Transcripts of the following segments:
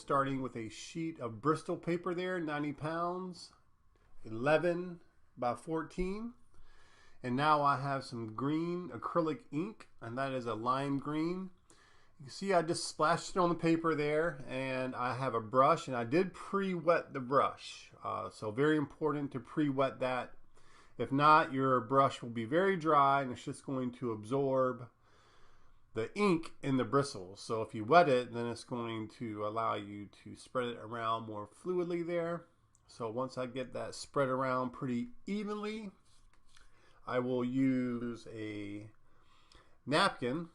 starting with a sheet of Bristol paper there, 90 pounds, 11 by 14. And now I have some green acrylic ink, and that is a lime green. You can see I just splashed it on the paper there, and I have a brush, and I did pre-wet the brush. So very important to pre-wet that. If not, your brush will be very dry, and it's just going to absorb the ink in the bristles. So if you wet it, then it's going to allow you to spread it around more fluidly there. So once I get that spread around pretty evenly, I will use a napkin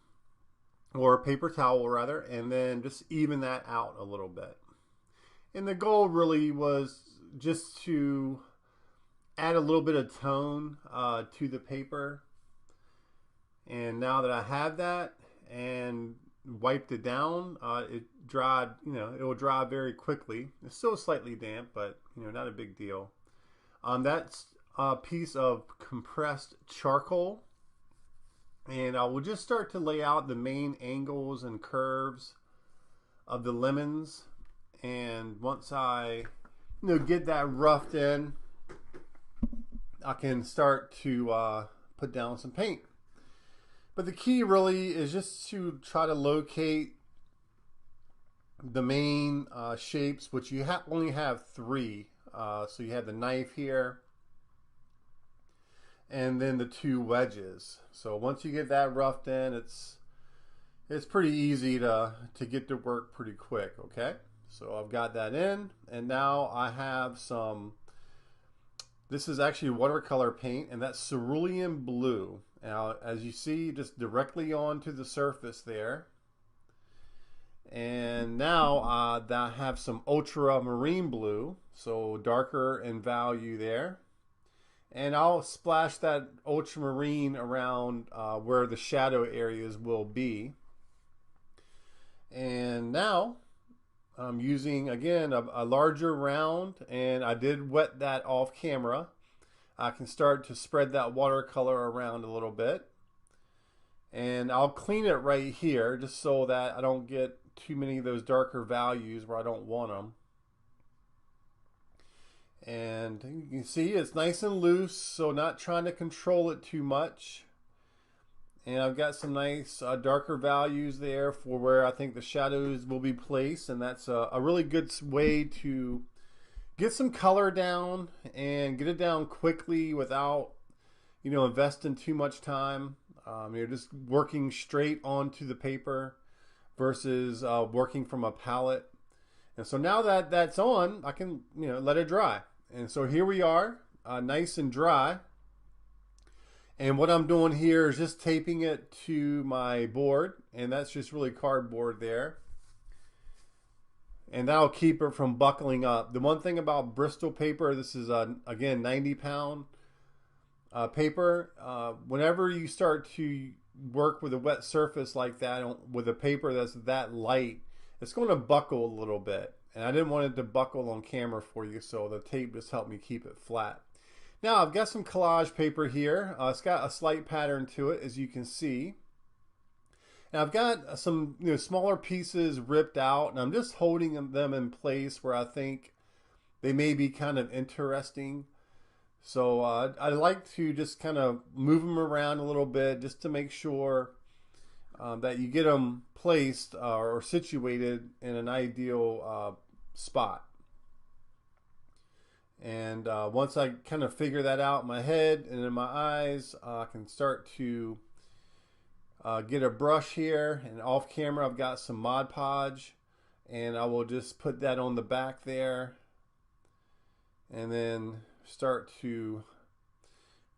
or a paper towel rather, and then just even that out a little bit. And the goal really was just to add a little bit of tone to the paper. And now that I have that and wiped it down, it dried, it will dry very quickly. It's still slightly damp, but not a big deal. That's a piece of compressed charcoal, and I will just start to lay out the main angles and curves of the lemons. And once I get that roughed in, I can start to put down some paint. But the key really is just to try to locate the main shapes, which you only have 3. So you have the knife here, and then the 2 wedges. So once you get that roughed in, it's pretty easy to get to work pretty quick. Okay, so I've got that in, and now I have some. This is actually watercolor paint, and that's cerulean blue. Now, as you see, just directly onto the surface there. And now I have some ultramarine blue, so darker in value there. And I'll splash that ultramarine around where the shadow areas will be. And now I'm using, again, a larger round, and I did wet that off camera. I can start to spread that watercolor around a little bit. And I'll clean it right here just so that I don't get too many of those darker values where I don't want them. And you can see it's nice and loose, so not trying to control it too much. And I've got some nice darker values there for where I think the shadows will be placed, and that's a really good way to get some color down and get it down quickly without investing too much time. You're just working straight onto the paper versus working from a palette. And so now that that's on, I can let it dry. And so here we are, nice and dry. And what I'm doing here is just taping it to my board, and that's just really cardboard there. And that'll keep it from buckling up. The one thing about Bristol paper, this is again 90-pound paper. Whenever you start to work with a wet surface like that with a paper that's that light, it's going to buckle a little bit. And I didn't want it to buckle on camera for you, so the tape just helped me keep it flat. Now I've got some collage paper here. It's got a slight pattern to it, as you can see. And I've got some smaller pieces ripped out, and I'm just holding them in place where I think they may be kind of interesting. So I like to just kind of move them around a little bit just to make sure that you get them placed or situated in an ideal spot. And once I kind of figure that out in my head and in my eyes, I can start to get a brush here, and off camera I've got some Mod Podge, and I will just put that on the back there and then start to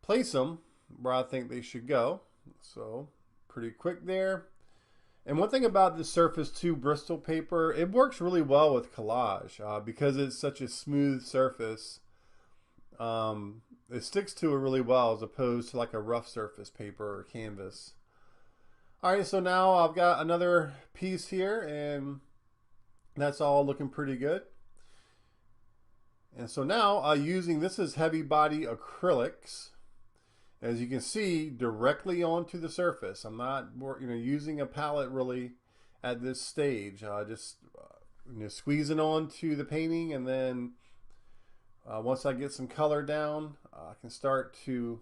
place them where I think they should go. So pretty quick there. And one thing about the Surface 2 Bristol paper, it works really well with collage because it's such a smooth surface. It sticks to it really well as opposed to like a rough surface paper or canvas. Alright, so now I've got another piece here, and that's all looking pretty good. And so now using, this is heavy body acrylics. As you can see, directly onto the surface. I'm not using a palette really at this stage. Just squeezing onto the painting, and then once I get some color down, I can start to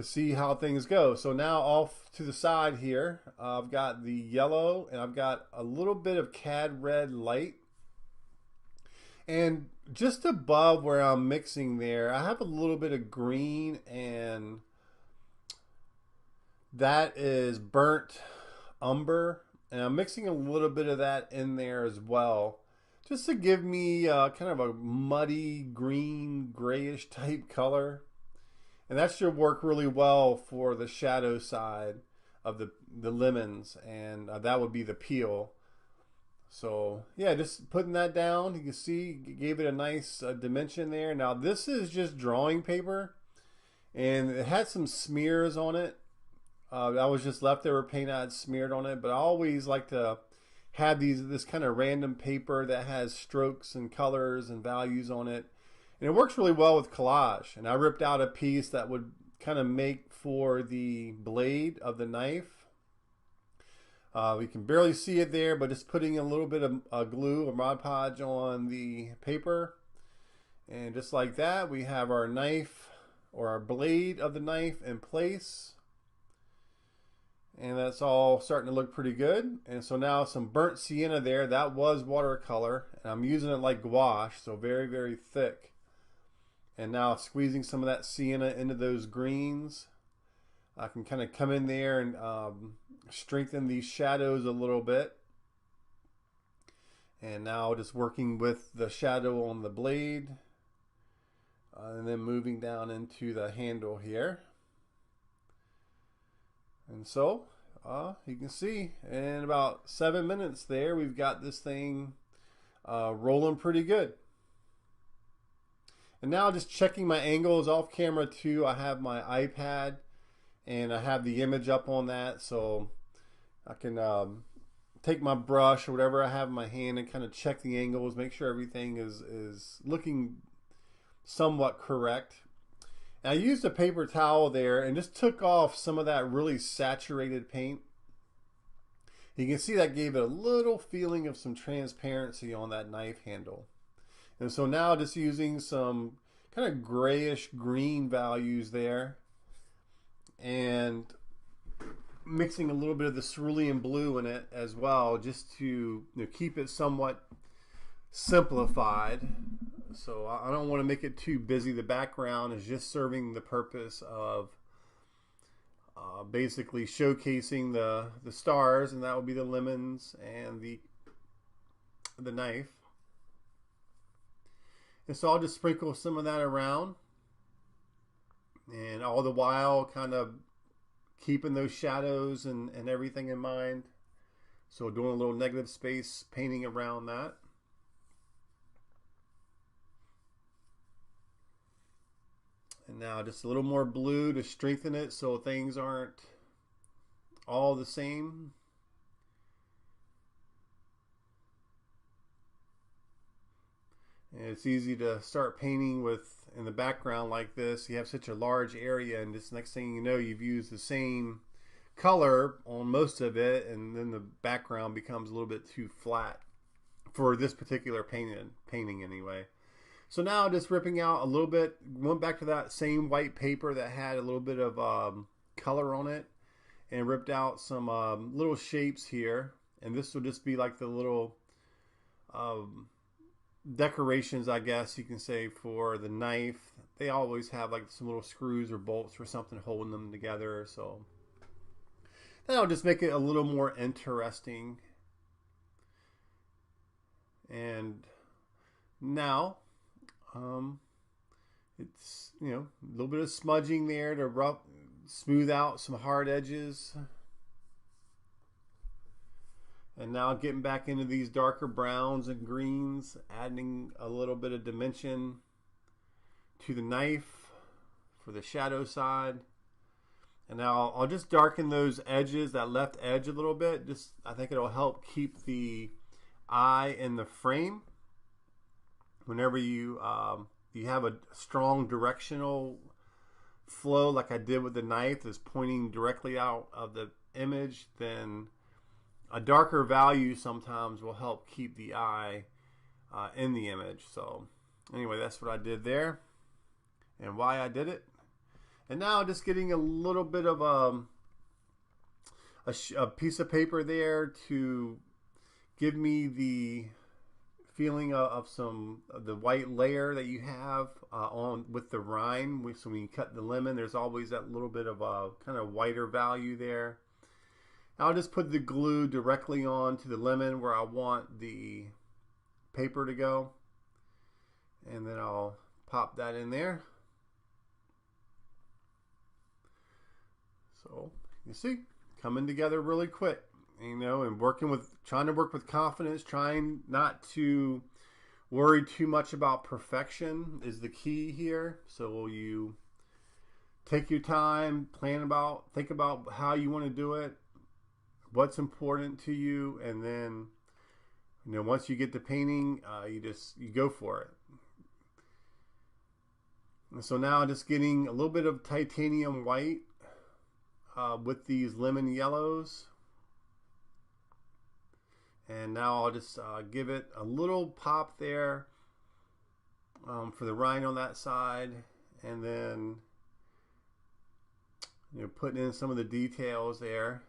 see how things go. So now off to the side here, I've got the yellow and I've got a little bit of cad red light. And just above where I'm mixing there, I have a little bit of green, and that is burnt umber. And I'm mixing a little bit of that in there as well, just to give me kind of a muddy green grayish type color. And that should work really well for the shadow side of the lemons, and that would be the peel. So yeah, just putting that down, you can see gave it a nice dimension there. Now this is just drawing paper, and it had some smears on it. That was just leftover paint I had smeared on it, but I always like to have this kind of random paper that has strokes and colors and values on it. And it works really well with collage. And I ripped out a piece that would kind of make for the blade of the knife. We can barely see it there, but just putting a little bit of glue or Mod Podge on the paper. And just like that, we have our knife, or our blade of the knife, in place. And that's all starting to look pretty good. And so now some burnt sienna there, that was watercolor. And I'm using it like gouache, so very, very thick. And now squeezing some of that sienna into those greens. I can kind of come in there and strengthen these shadows a little bit. And now just working with the shadow on the blade. And then moving down into the handle here. And so, you can see in about 7 minutes there, we've got this thing rolling pretty good. And now just checking my angles off camera too. I have my iPad and I have the image up on that, so I can take my brush or whatever I have in my hand and kind of check the angles, make sure everything is looking somewhat correct. And I used a paper towel there and just took off some of that really saturated paint. You can see that gave it a little feeling of some transparency on that knife handle. And so now just using some kind of grayish green values there and mixing a little bit of the cerulean blue in it as well, just to keep it somewhat simplified. So I don't want to make it too busy. The background is just serving the purpose of basically showcasing the stars, and that would be the lemons and the knife. And so I'll just sprinkle some of that around, and all the while kind of keeping those shadows and everything in mind. So doing a little negative space painting around that. And now just a little more blue to strengthen it so things aren't all the same. And it's easy to start painting with in the background like this. You have such a large area, and just next thing you know, you've used the same color on most of it, and then the background becomes a little bit too flat for this particular painting anyway. So now just ripping out a little bit, went back to that same white paper that had a little bit of color on it, and ripped out some little shapes here. And this will just be like the little decorations, I guess you can say, for the knife. They always have like some little screws or bolts or something holding them together, so that'll just make it a little more interesting. And now it's, a little bit of smudging there to smooth out some hard edges. And now getting back into these darker browns and greens, adding a little bit of dimension to the knife for the shadow side. And now I'll just darken those edges, that left edge a little bit. I think it'll help keep the eye in the frame. Whenever you have a strong directional flow like I did with the knife that's pointing directly out of the image, then a darker value sometimes will help keep the eye in the image. So anyway, that's what I did there and why I did it. And now just getting a little bit of a piece of paper there to give me the feeling of the white layer that you have on with the rind. So when you cut the lemon, there's always that little bit of a kind of whiter value there. I'll just put the glue directly onto the lemon where I want the paper to go, and then I'll pop that in there. So you see, coming together really quick, you know, and trying to work with confidence, trying not to worry too much about perfection is the key here. So you take your time, think about how you want to do it, what's important to you, and then, you know, once you get the painting, you go for it. And so now just getting a little bit of titanium white with these lemon yellows. And now I'll just give it a little pop there for the rind on that side, and then, you know, putting in some of the details there.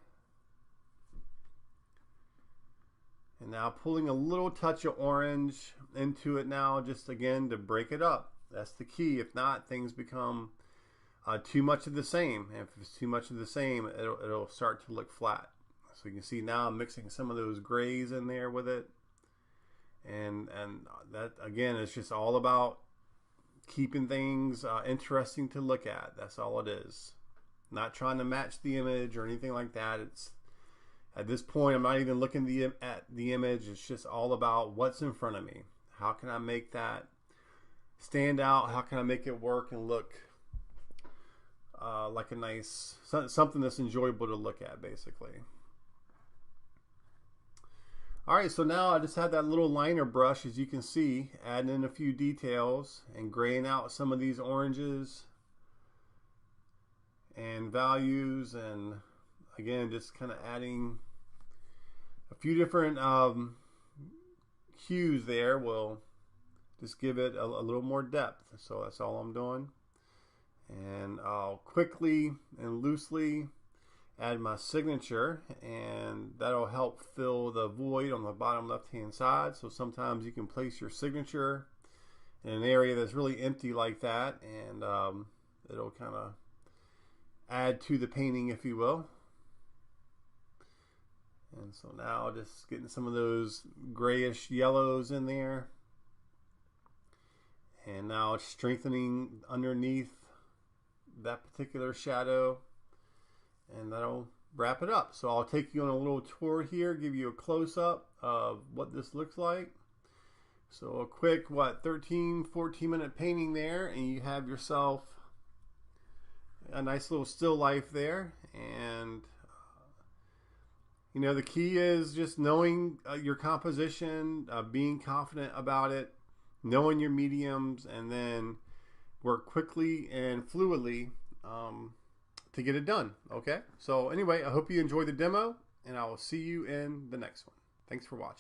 And now pulling a little touch of orange into it now, just again to break it up. That's the key. If not, things become too much of the same. And if it's too much of the same, it'll start to look flat. So you can see now I'm mixing some of those grays in there with it. And that, again, is just all about keeping things interesting to look at. That's all it is. Not trying to match the image or anything like that. It's at this point, I'm not even looking at the image. It's just all about what's in front of me. How can I make that stand out? How can I make it work and look like a nice, something that's enjoyable to look at, basically. All right, so now I just have that little liner brush, as you can see, adding in a few details and graying out some of these oranges and values, and again, just kind of adding a few different hues there will just give it a little more depth. So that's all I'm doing. And I'll quickly and loosely add my signature, and that'll help fill the void on the bottom left hand side. So sometimes you can place your signature in an area that's really empty like that, and it'll kind of add to the painting, if you will. And so now just getting some of those grayish yellows in there, and now it's strengthening underneath that particular shadow, and that'll wrap it up. So I'll take you on a little tour here, give you a close-up of what this looks like. So a quick 13-14 minute painting there, and you have yourself a nice little still life there. And you know, the key is just knowing your composition, being confident about it, knowing your mediums, and then work quickly and fluidly to get it done. Okay, so anyway, I hope you enjoyed the demo, and I will see you in the next one. Thanks for watching.